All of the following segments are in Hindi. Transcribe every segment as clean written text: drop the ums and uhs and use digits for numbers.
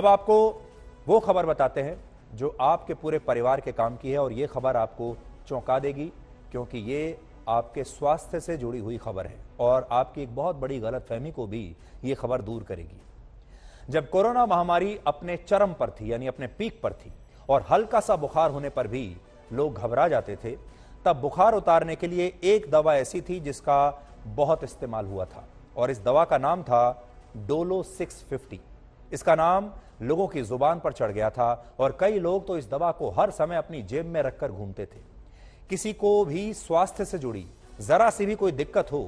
अब आपको वो खबर बताते हैं जो आपके पूरे परिवार के काम की है, और ये खबर आपको चौंका देगी, क्योंकि ये आपके स्वास्थ्य से जुड़ी हुई खबर है और आपकी एक बहुत बड़ी गलतफहमी को भी ये खबर दूर करेगी। जब कोरोना महामारी अपने चरम पर थी, यानी अपने पीक पर थी, और हल्का सा बुखार होने पर भी लोग घबरा जाते थे, तब बुखार उतारने के लिए एक दवा ऐसी थी जिसका बहुत इस्तेमाल हुआ था, और इस दवा का नाम था डोलो 650। इसका नाम लोगों की जुबान पर चढ़ गया था और कई लोग तो इस दवा को हर समय अपनी जेब में रखकर घूमते थे। किसी को भी स्वास्थ्य से जुड़ी जरा सी भी कोई दिक्कत हो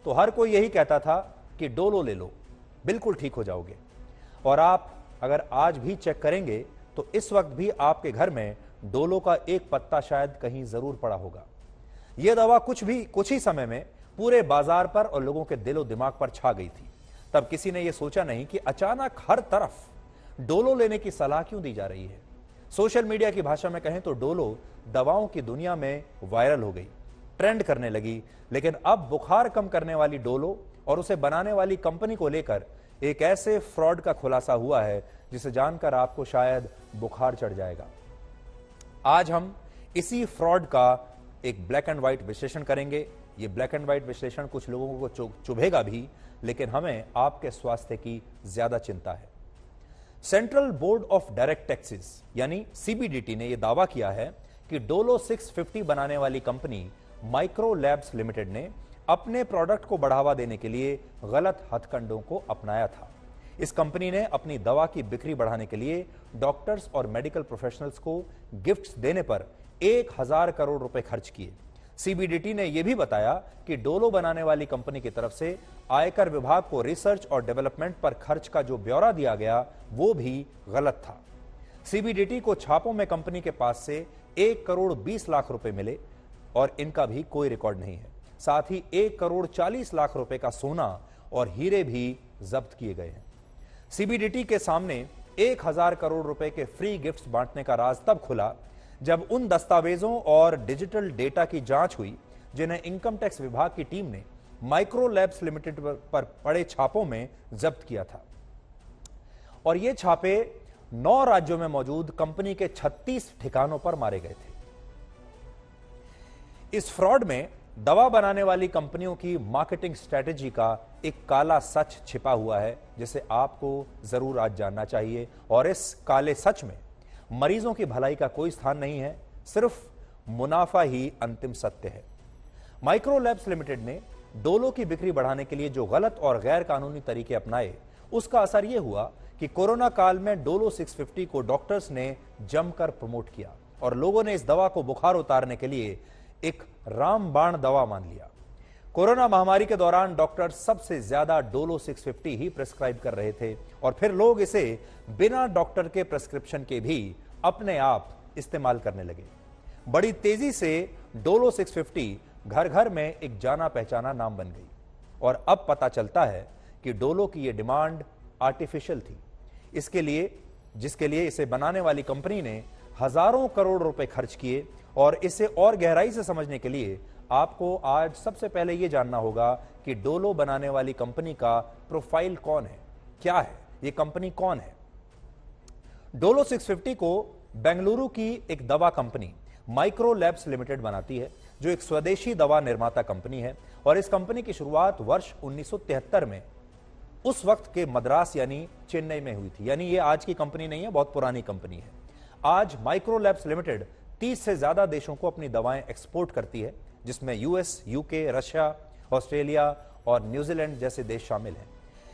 तो हर कोई यही कहता था कि डोलो ले लो, बिल्कुल ठीक हो जाओगे। और आप अगर आज भी चेक करेंगे तो इस वक्त भी आपके घर में डोलो का एक पत्ता शायद कहीं जरूर पड़ा होगा। यह दवा कुछ ही समय में पूरे बाजार पर और लोगों के दिलो दिमाग पर छा गई थी। तब किसी ने यह सोचा नहीं कि अचानक हर तरफ डोलो लेने की सलाह क्यों दी जा रही है। सोशल मीडिया की भाषा में कहें तो डोलो दवाओं की दुनिया में वायरल हो गई, ट्रेंड करने लगी। लेकिन अब बुखार कम करने वाली डोलो और उसे बनाने वाली कंपनी को लेकर एक ऐसे फ्रॉड का खुलासा हुआ है जिसे जानकर आपको शायद बुखार चढ़ जाएगा। आज हम इसी फ्रॉड का एक ब्लैक एंड व्हाइट विश्लेषण करेंगे। ये ब्लैक एंड व्हाइट विश्लेषण कुछ लोगों को चुभेगा भी, लेकिन हमें आपके स्वास्थ्य की ज्यादा चिंता है। Central board of direct taxes यानी सीबीडीटी ने यह दावा किया है कि डोलो 650 बनाने वाली कंपनी माइक्रो लैब्स लिमिटेड ने अपने प्रोडक्ट को बढ़ावा देने के लिए गलत हथकंडों को अपनाया था। इस कंपनी ने अपनी दवा की बिक्री बढ़ाने के लिए डॉक्टर्स और मेडिकल प्रोफेशनल्स को गिफ्ट्स देने पर 1000 करोड़ रुपए खर्च किए। सीबीडीटी ने यह भी बताया कि डोलो बनाने वाली कंपनी की तरफ से आयकर विभाग को रिसर्च और डेवलपमेंट पर खर्च का जो ब्यौरा दिया गया वो भी गलत था। सीबीडीटी को छापों में कंपनी के पास से 1 करोड़ 20 लाख रुपए मिले और इनका भी कोई रिकॉर्ड नहीं है। साथ ही 1 करोड़ 40 लाख रुपए का सोना और हीरे भी जब्त किए गए हैं। सीबीडीटी के सामने 1000 करोड़ रुपए के फ्री गिफ्ट्स बांटने का राज तब खुला जब उन दस्तावेजों और डिजिटल डेटा की जांच हुई जिन्हें इनकम टैक्स विभाग की टीम ने माइक्रो लैब्स लिमिटेड पर पड़े छापों में जब्त किया था। और ये छापे 9 राज्यों में मौजूद कंपनी के 36 ठिकानों पर मारे गए थे। इस फ्रॉड में दवा बनाने वाली कंपनियों की मार्केटिंग स्ट्रेटेजी का एक काला सच छिपा हुआ है जिसे आपको जरूर आज जानना चाहिए। और इस काले सच में मरीजों की भलाई का कोई स्थान नहीं है, सिर्फ मुनाफा ही अंतिम सत्य है। माइक्रो लैब्स लिमिटेड ने डोलो की बिक्री बढ़ाने के लिए जो गलत और गैर कानूनी तरीके अपनाए, उसका असर यह हुआ कि कोरोना काल में डोलो 650 को डॉक्टर्स ने जमकर प्रमोट किया और लोगों ने इस दवा को बुखार उतारने के लिए एक रामबाण दवा मान लिया। कोरोना महामारी के दौरान डॉक्टर सबसे ज्यादा डोलो 650 ही प्रेस्क्राइब कर रहे थे और फिर लोग इसे बिना डॉक्टर के प्रेस्क्रिप्शन के भी अपने आप इस्तेमाल करने लगे। बड़ी तेजी से डोलो 650 घर घर में एक जाना पहचाना नाम बन गई और अब पता चलता है कि डोलो की यह डिमांड आर्टिफिशियल थी। जिसके लिए इसे बनाने वाली कंपनी ने हजारों करोड़ रुपए खर्च किए। और इसे और गहराई से समझने के लिए आपको आज सबसे पहले यह जानना होगा कि डोलो बनाने वाली कंपनी का प्रोफाइल कौन है, क्या है, यह कंपनी कौन है। डोलो 650 को बेंगलुरु की एक दवा कंपनी माइक्रो लैब्स लिमिटेड बनाती है, जो एक स्वदेशी दवा निर्माता कंपनी है। और इस कंपनी की शुरुआत वर्ष 1973 में उस वक्त के मद्रास यानी चेन्नई में हुई थी। यानी ये आज की कंपनी नहीं है, बहुत पुरानी कंपनी है। आज माइक्रो लैब्स लिमिटेड 30 से ज्यादा देशों को अपनी दवाएं एक्सपोर्ट करती है, जिसमें यूएस, यूके, रशिया, ऑस्ट्रेलिया और न्यूजीलैंड जैसे देश शामिल हैं।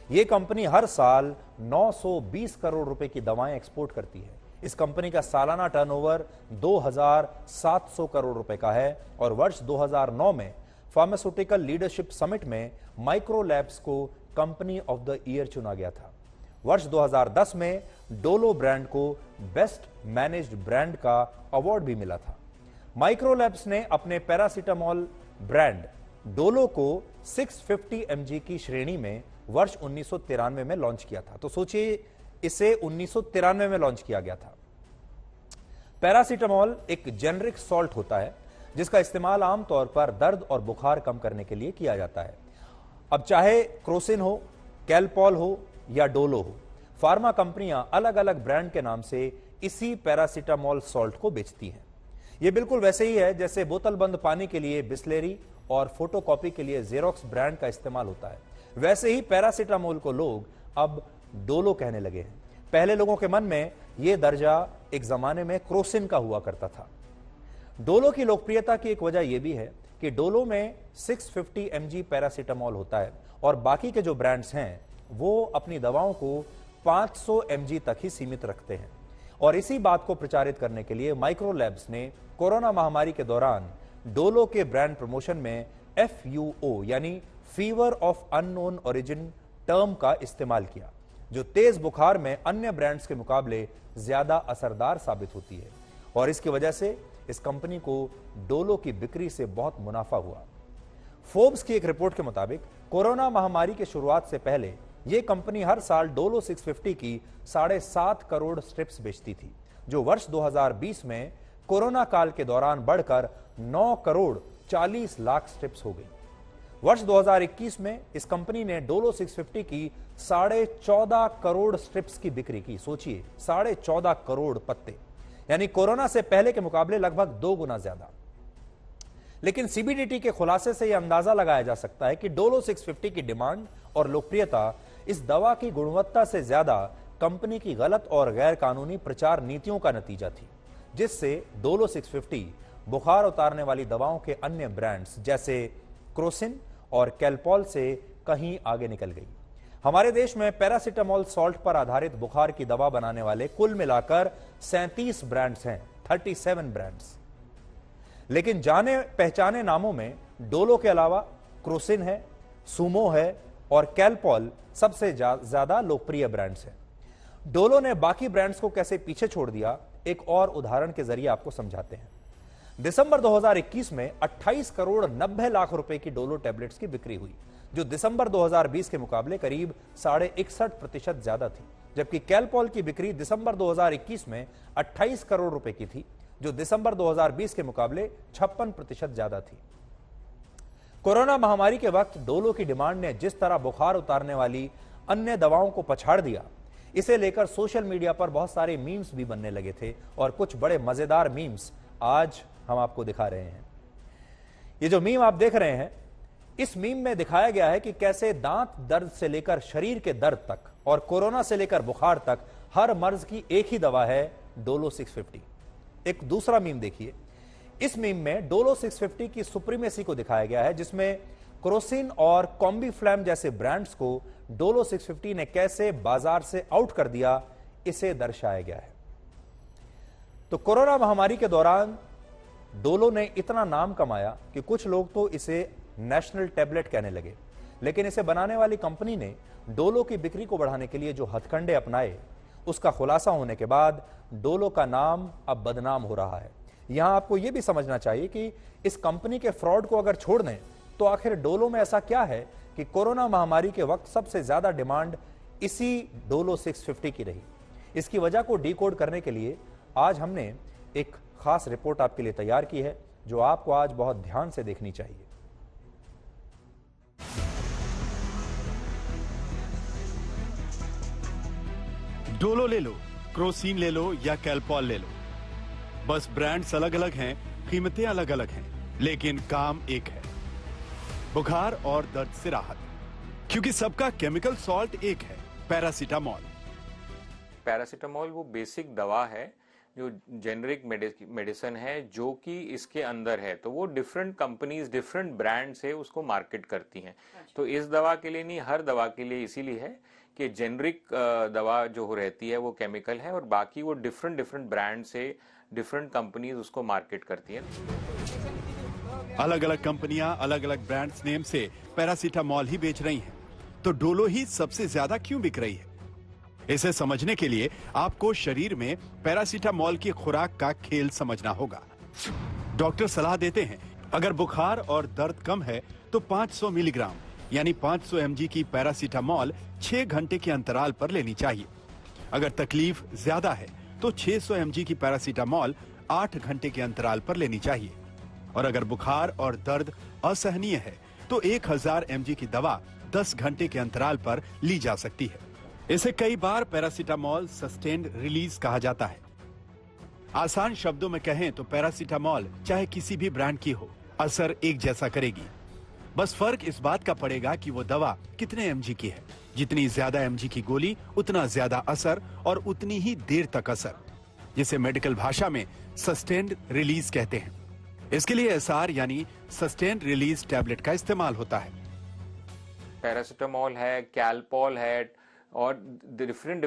यह कंपनी हर साल 920 करोड़ रुपए की दवाएं एक्सपोर्ट करती है। इस कंपनी का सालाना टर्नओवर 2700 करोड़ रुपए का है और वर्ष 2009 में फार्मास्यूटिकल लीडरशिप समिट में माइक्रो लैब्स को कंपनी ऑफ द ईयर चुना गया था। वर्ष 2010 में डोलो ब्रांड को बेस्ट मैनेज्ड ब्रांड का अवार्ड भी मिला था। माइक्रो लैब्स ने अपने पैरासीटामोल ब्रांड डोलो को 650 mg की श्रेणी में वर्ष 1993 में लॉन्च किया था। तो सोचिए, इसे 1993 में लॉन्च किया गया था। पैरासीटामोल एक जेनरिक सॉल्ट होता है जिसका इस्तेमाल आमतौर पर दर्द और बुखार कम करने के लिए किया जाता है। अब चाहे क्रोसिन हो, कैलपॉल हो या डोलो हो, फार्मा कंपनियां अलग अलग ब्रांड के नाम से इसी पैरासीटामोल सॉल्ट को बेचती हैं। यह बिल्कुल वैसे ही है जैसे बोतल बंद पानी के लिए बिस्लेरी और फोटोकॉपी के लिए जेरोक्स ब्रांड का इस्तेमाल होता है, वैसे ही पैरासीटामोल को लोग अब डोलो कहने लगे हैं। पहले लोगों के मन में यह दर्जा एक जमाने में क्रोसिन का हुआ करता था। डोलो की लोकप्रियता की एक वजह यह भी है कि डोलो में 650 mg पैरासीटामोल होता है और बाकी के जो ब्रांड्स हैं वो अपनी दवाओं को 500 mg तक ही सीमित रखते हैं। और इसी बात को प्रचारित करने के लिए माइक्रोलैब्स ने कोरोना महामारी के दौरान डोलो के ब्रांड प्रमोशन में FUO यानी fever of unknown origin term का इस्तेमाल किया, जो तेज बुखार में अन्य ब्रांड्स के मुकाबले ज्यादा असरदार साबित होती है। और इसकी वजह से इस कंपनी को डोलो की बिक्री से बहुत मुनाफा हुआ। फोर्ब्स की एक रिपोर्ट के मुताबिक कोरोना महामारी की शुरुआत से पहले यह कंपनी हर साल डोलो 650 की 7.5 करोड़ स्ट्रिप्स बेचती थी, जो वर्ष 2020 में कोरोना काल के दौरान बढ़कर 9 करोड़ 40 लाख स्ट्रिप्स हो गई। वर्ष 2021 में इस कंपनी ने डोलो 650 की 14.5 करोड़ स्ट्रिप्स की बिक्री की। सोचिए, 14.5 करोड़ पत्ते, यानी कोरोना से पहले के मुकाबले लगभग 2 गुना ज्यादा। लेकिन सीबीडीटी के खुलासे से यह अंदाजा लगाया जा सकता है कि डोलो 650 की डिमांड और लोकप्रियता इस दवा की गुणवत्ता से ज्यादा कंपनी की गलत और गैर कानूनी प्रचार नीतियों का नतीजा थी, जिससे डोलो 650 बुखार उतारने वाली दवाओं के अन्य ब्रांड्स जैसे क्रोसिन और कैलपॉल से कहीं आगे निकल गई। हमारे देश में पैरासीटामोल सॉल्ट पर आधारित बुखार की दवा बनाने वाले कुल मिलाकर 37 ब्रांड्स हैं, 37 ब्रांड्स। लेकिन जाने पहचाने नामों में डोलो के अलावा क्रोसिन है, सुमो है और कैलपॉल सबसे ज्यादा लोकप्रिय ब्रांड्स हैं। डोलो ने बाकी ब्रांड्स को कैसे पीछे छोड़ दिया, एक और उदाहरण के जरिए आपको समझाते हैं। दिसंबर 2021 में 28 करोड़ 90 लाख रुपए की डोलो टैबलेट्स की बिक्री हुई, जो दिसंबर 2020 के मुकाबले करीब 61% ज्यादा थी। जबकि कैलपॉल की बिक्री दिसंबर 2021 में 28 करोड़ रुपए की थी, जो दिसंबर 2020 के मुकाबले 56% ज्यादा थी। कोरोना महामारी के वक्त डोलो की डिमांड ने जिस तरह बुखार उतारने वाली अन्य दवाओं को पछाड़ दिया, इसे लेकर सोशल मीडिया पर बहुत सारे मीम्स भी बनने लगे थे और कुछ बड़े मजेदार मीम्स आज हम आपको दिखा रहे हैं। ये जो मीम आप देख रहे हैं, इस मीम में दिखाया गया है कि कैसे दांत दर्द से लेकर शरीर के दर्द तक और कोरोना से लेकर बुखार तक हर मर्ज की एक ही दवा है, डोलो 650। एक दूसरा मीम देखिए। इस मीम में डोलो 650 की सुप्रीमेसी को दिखाया गया है, जिसमें क्रोसिन और कॉम्बीफ्लैम जैसे ब्रांड्स को डोलो 650 ने कैसे बाजार से आउट कर दिया, इसे दर्शाया गया है। तो कोरोना महामारी के दौरान डोलो ने इतना नाम कमाया कि कुछ लोग तो इसे नेशनल टैबलेट कहने लगे। लेकिन इसे बनाने वाली कंपनी ने डोलो की बिक्री को बढ़ाने के लिए जो हथकंडे अपनाए, उसका खुलासा होने के बाद डोलो का नाम अब बदनाम हो रहा है। यहां आपको यह भी समझना चाहिए कि इस कंपनी के फ्रॉड को अगर छोड़ दें तो आखिर डोलो में ऐसा क्या है कि कोरोना महामारी के वक्त सबसे ज्यादा डिमांड इसी डोलो 650 की रही। इसकी वजह को डिकोड करने के लिए आज हमने एक खास रिपोर्ट आपके लिए तैयार की है, जो आपको आज बहुत ध्यान से देखनी चाहिए। डोलो ले लो, क्रोसिन ले लो या कैलपॉल ले लो, बस ब्रांड्स अलग अलग हैं, कीमतें अलग अलग हैं, लेकिन काम एक है, बुखार और दर्द से राहत। क्योंकि सबका केमिकल सॉल्ट एक है, पैरासीटामोल। पैरासीटामोल वो बेसिक दवा है जो जेनरिक मेडिसिन है, जो कि इसके अंदर है। तो वो डिफरेंट कंपनीज, डिफरेंट ब्रांड से उसको मार्केट करती हैं। तो इस दवा के लिए नहीं, हर दवा के लिए इसीलिए है कि जेनरिक दवा जो रहती है वो केमिकल है, और बाकी वो डिफरेंट ब्रांड से डिफरेंट कंपनीज उसको मार्केट करती हैं। अलग अलग कंपनियां अलग अलग ब्रांड्स नेम से पैरासीटामोल ही बेच रही हैं, तो डोलो ही सबसे ज्यादा क्यों बिक रही है? इसे समझने के लिए आपको शरीर में पैरासीटामोल की खुराक का खेल समझना होगा। डॉक्टर सलाह देते हैं, अगर बुखार और दर्द कम है तो 500 मिलीग्राम यानी 500 mg की पैरासीटामोल 6 घंटे के अंतराल पर लेनी चाहिए। अगर तकलीफ ज्यादा है तो 600 mg की पैरासीटामोल 8 घंटे के अंतराल पर लेनी चाहिए। और अगर बुखार और दर्द असहनीय है तो 1000 mg की दवा 10 घंटे के अंतराल पर ली जा सकती है। इसे कई बार पैरासीटामोल सस्टेन्ड रिलीज कहा जाता है। आसान शब्दों में कहें तो पैरासीटामोल चाहे किसी भी ब्रांड की हो, असर एक जैसा करेगी। बस फर्क इस बात का पड़ेगा कि वो दवा कितने एमजी की है। जितनी ज्यादा एमजी की गोली उतना ज्यादा असर और उतनी ही देर तक असर, जिसे मेडिकल भाषा में सस्टेन्ड रिलीज कहते हैं। इसके लिए एसआर यानी सस्टेन्ड रिलीज टैबलेट का इस्तेमाल होता है। पैरासीटामोल है, कैलपॉल है और डिफरेंट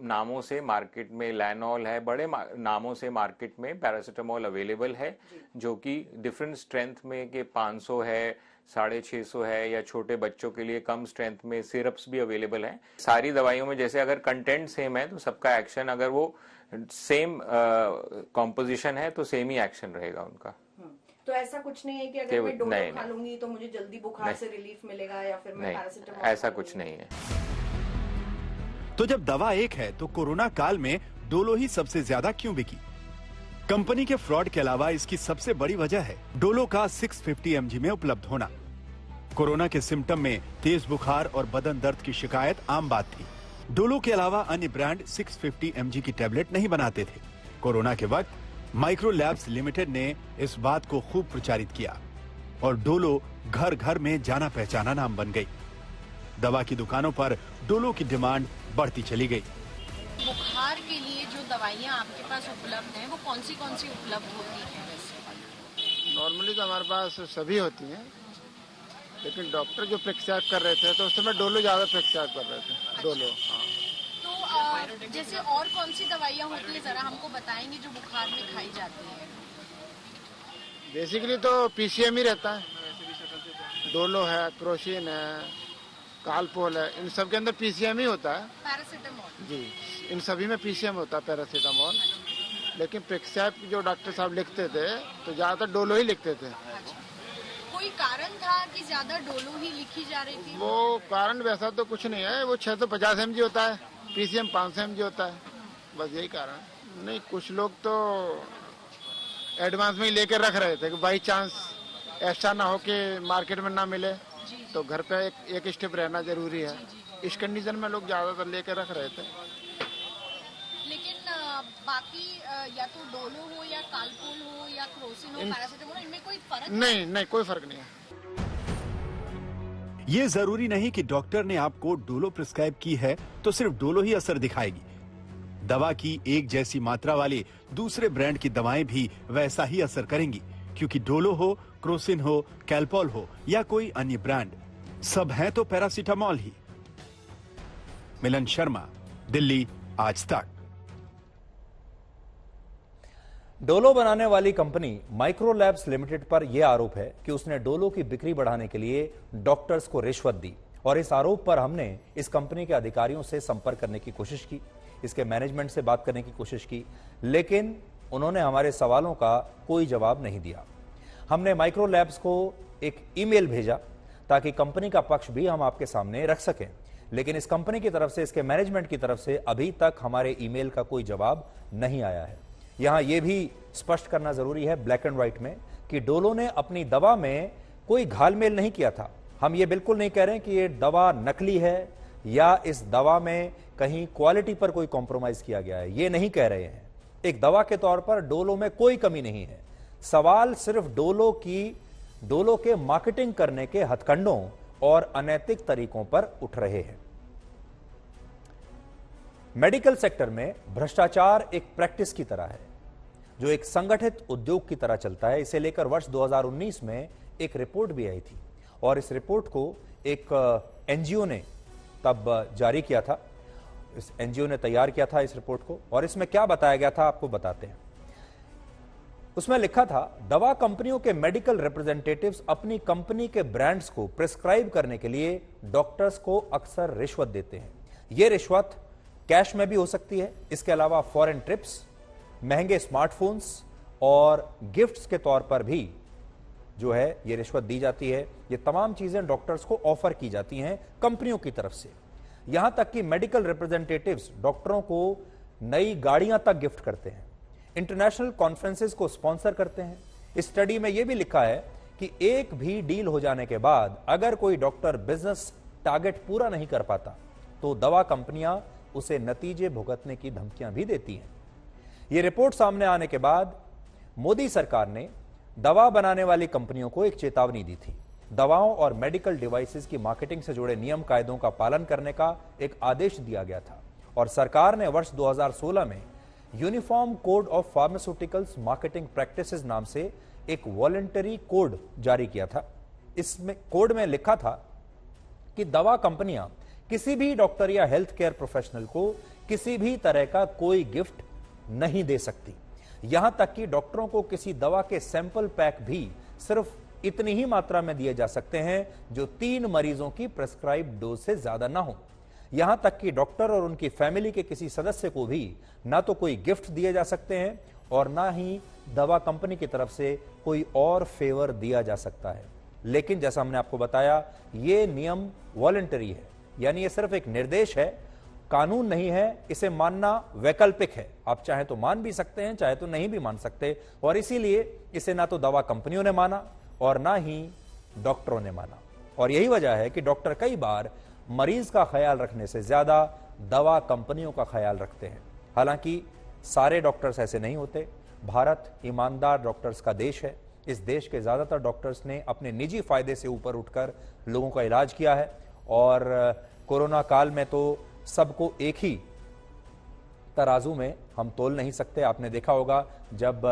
नामों से मार्केट में, लैनॉल है, बड़े नामों से मार्केट में पैरासीटामोल अवेलेबल है, जो कि डिफरेंट स्ट्रेंथ में के 500 है, 650 है, या छोटे बच्चों के लिए कम स्ट्रेंथ में सिरप्स भी अवेलेबल है। सारी दवाइयों में जैसे अगर कंटेंट सेम है तो सबका एक्शन, अगर वो सेम कॉम्पोजिशन है तो सेम ही एक्शन रहेगा उनका। तो ऐसा कुछ नहीं है कि अगर मैं डोलो खा लूंगी तो मुझे जल्दी बुखार से रिलीफ मिलेगा, या फिर मैं पैरासीटामोल, ऐसा कुछ नहीं है। तो जब दवा एक है तो कोरोना काल में डोलो ही सबसे ज्यादा क्यों बिकी? कंपनी के फ्रॉड के अलावा इसकी सबसे बड़ी वजह है डोलो का 650 mg में उपलब्ध होना। कोरोना के सिम्टम में तेज बुखार और बदन दर्द की शिकायत आम बात थी। डोलो के अलावा अन्य ब्रांड 650 mg की टैबलेट नहीं बनाते थे। कोरोना के वक्त माइक्रो लैब्स लिमिटेड ने इस बात को खूब प्रचारित किया और डोलो घर घर में जाना पहचाना नाम बन गई। दवा की दुकानों पर डोलो की डिमांड बढ़ती चली गई। बुखार के लिए जो दवाइयाँ आपके पास उपलब्ध हैं वो कौन सी उपलब्ध होती हैं? नॉर्मली तो हमारे पास सभी होती हैं, लेकिन डॉक्टर जो प्रिस्क्राइब कर रहे थे तो उस समय डोलो ज्यादा प्रिस्क्राइब कर रहे थे। डोलो, हाँ। तो जैसे और कौन सी दवाइयाँ होती है, जरा हमको बताएंगे जो बुखार में खाई जाती है? बेसिकली तो पीसीएम ही रहता है। डोलो है, क्रोसिन है, कालपोल है, इन सब के अंदर पीसीएम ही होता है। पैरासीटामोल जी, इन सभी में पीसीएम होता है, पैरासीटामोल। लेकिन प्रिस्क्राइब जो डॉक्टर साहब लिखते थे तो ज्यादातर डोलो ही लिखते थे। कोई कारण था कि ज्यादा डोलो ही लिखी जा रही थी? वो कारण वैसा तो कुछ नहीं है। वो 650 mg होता है, पीसीएम 500 mg होता है, बस यही कारण। नहीं, कुछ लोग तो एडवांस में ही लेकर रख रहे थे कि बाई चांस ऐसा ना हो कि मार्केट में ना मिले, तो घर पे एक स्टेप रहना जरूरी है। इस कंडीशन में लोग ज्यादातर लेकर रख रहे थे। लेकिन बाकी या तो डोलो हो या कालपोल हो या क्रोसिन हो, पैरासीटामोल, इनमें कोई फर्क नहीं, कोई फर्क नहीं है। ये जरूरी नहीं कि डॉक्टर ने आपको डोलो प्रिस्क्राइब की है तो सिर्फ डोलो ही असर दिखाएगी। दवा की एक जैसी मात्रा वाले दूसरे ब्रांड की दवाएं भी वैसा ही असर करेंगी, क्योंकि डोलो हो, क्रोसिन हो, कैलपॉल हो या कोई अन्य ब्रांड, सब हैं तो पैरासीटामोल ही। मिलन शर्मा, दिल्ली, आज तक। डोलो बनाने वाली कंपनी माइक्रो लैब्स लिमिटेड पर यह आरोप है कि उसने डोलो की बिक्री बढ़ाने के लिए डॉक्टर्स को रिश्वत दी, और इस आरोप पर हमने इस कंपनी के अधिकारियों से संपर्क करने की कोशिश की, इसके मैनेजमेंट से बात करने की कोशिश की, लेकिन उन्होंने हमारे सवालों का कोई जवाब नहीं दिया। हमने माइक्रो लैब्स को एक ईमेल भेजा ताकि कंपनी का पक्ष भी हम आपके सामने रख सकें, लेकिन इस कंपनी की तरफ से, इसके मैनेजमेंट की तरफ से अभी तक हमारे ईमेल का कोई जवाब नहीं आया है। यहां यह भी स्पष्ट करना जरूरी है ब्लैक एंड व्हाइट में कि डोलो ने अपनी दवा में कोई घालमेल नहीं किया था। हम ये बिल्कुल नहीं कह रहे हैं कि ये दवा नकली है या इस दवा में कहीं क्वालिटी पर कोई कॉम्प्रोमाइज किया गया है, ये नहीं कह रहे हैं। एक दवा के तौर पर डोलो में कोई कमी नहीं है। सवाल सिर्फ डोलो के मार्केटिंग करने के हथकंडों और अनैतिक तरीकों पर उठ रहे हैं। मेडिकल सेक्टर में भ्रष्टाचार एक प्रैक्टिस की तरह है जो एक संगठित उद्योग की तरह चलता है। इसे लेकर वर्ष 2019 में एक रिपोर्ट भी आई थी और इस रिपोर्ट को एक एनजीओ ने तब जारी किया था। इस एनजीओ ने तैयार किया था इस रिपोर्ट को, और इसमें क्या बताया गया था आपको बताते हैं। उसमें लिखा था, दवा कंपनियों के मेडिकल रिप्रेजेंटेटिव्स अपनी कंपनी के ब्रांड्स को प्रिस्क्राइब करने के लिए डॉक्टर्स को अक्सर रिश्वत देते हैं। यह रिश्वत कैश में भी हो सकती है, इसके अलावा फॉरेन ट्रिप्स, महंगे स्मार्टफोन्स और गिफ्ट्स के तौर पर भी जो है ये रिश्वत दी जाती है। ये तमाम चीजें डॉक्टर्स को ऑफर की जाती हैं कंपनियों की तरफ से। यहां तक कि मेडिकल रिप्रेजेंटेटिव्स डॉक्टरों को नई गाड़ियां तक गिफ्ट करते हैं, इंटरनेशनल कॉन्फ्रेंसेस को स्पॉन्सर करते हैं। इस स्टडी में यह भी लिखा है कि एक भी डील हो जाने के बाद अगर कोई डॉक्टर बिजनेस टारगेट पूरा नहीं कर पाता तो दवा कंपनियां उसे नतीजे भुगतने की धमकियां भी देती हैं। ये रिपोर्ट सामने आने के बाद मोदी सरकार ने दवा बनाने वाली कंपनियों को एक चेतावनी दी थी। दवाओं और मेडिकल डिवाइसेस की मार्केटिंग से जुड़े नियम कायदों का पालन करने का एक आदेश दिया गया था और सरकार ने वर्ष 2016 में uniform code of pharmaceuticals marketing practices नाम से एक वॉलंटरी कोड जारी किया था। इसमें कोड में लिखा था कि दवा कंपनियां किसी भी डॉक्टर या हेल्थ केयर प्रोफेशनल को किसी भी तरह का कोई गिफ्ट नहीं दे सकती। यहां तक कि डॉक्टरों को किसी दवा के सैंपल पैक भी सिर्फ इतनी ही मात्रा में दिए जा सकते हैं जो 3 मरीजों की प्रेस्क्राइब डोज से ज्यादा ना हो। यहां तक कि डॉक्टर और उनकी फैमिली के किसी सदस्य को भी ना तो कोई गिफ्ट दिए जा सकते हैं और ना ही दवा कंपनी की तरफ से कोई और फेवर दिया जा सकता है। लेकिन जैसा हमने आपको बताया, यह नियम वॉलंटरी है, यानी यह सिर्फ एक निर्देश है, कानून नहीं है। इसे मानना वैकल्पिक है, आप चाहे तो मान भी सकते हैं, चाहे तो नहीं भी मान सकते। और इसीलिए इसे ना तो दवा कंपनियों ने माना और ना ही डॉक्टरों ने माना। और यही वजह है कि डॉक्टर कई बार मरीज का ख्याल रखने से ज्यादा दवा कंपनियों का ख्याल रखते हैं। हालांकि सारे डॉक्टर्स ऐसे नहीं होते। भारत ईमानदार डॉक्टर्स का देश है। इस देश के ज्यादातर डॉक्टर्स ने अपने निजी फायदे से ऊपर उठकर लोगों का इलाज किया है और कोरोना काल में तो सबको एक ही तराजू में हम तोल नहीं सकते। आपने देखा होगा जब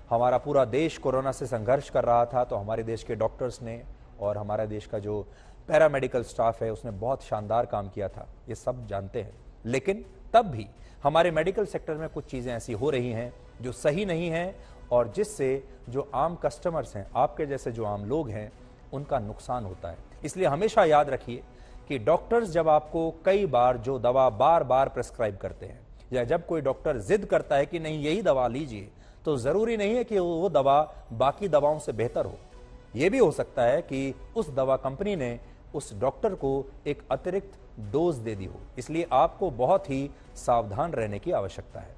हमारा पूरा देश कोरोना से संघर्ष कर रहा था तो हमारे देश के डॉक्टर्स ने और हमारे देश का जो पैरामेडिकल स्टाफ है उसने बहुत शानदार काम किया था, ये सब जानते हैं। लेकिन तब भी हमारे मेडिकल सेक्टर में कुछ चीजें ऐसी हो रही हैं जो सही नहीं हैं और जिससे जो आम कस्टमर्स हैं, आपके जैसे जो आम लोग हैं, उनका नुकसान होता है। इसलिए हमेशा याद रखिए कि डॉक्टर्स जब आपको कई बार जो दवा बार बार प्रेस्क्राइब करते हैं या जब कोई डॉक्टर जिद करता है कि नहीं यही दवा लीजिए, तो जरूरी नहीं है कि वो दवा बाकी दवाओं से बेहतर हो। यह भी हो सकता है कि उस दवा कंपनी ने उस डॉक्टर को एक अतिरिक्त डोज दे दी हो। इसलिए आपको बहुत ही सावधान रहने की आवश्यकता है।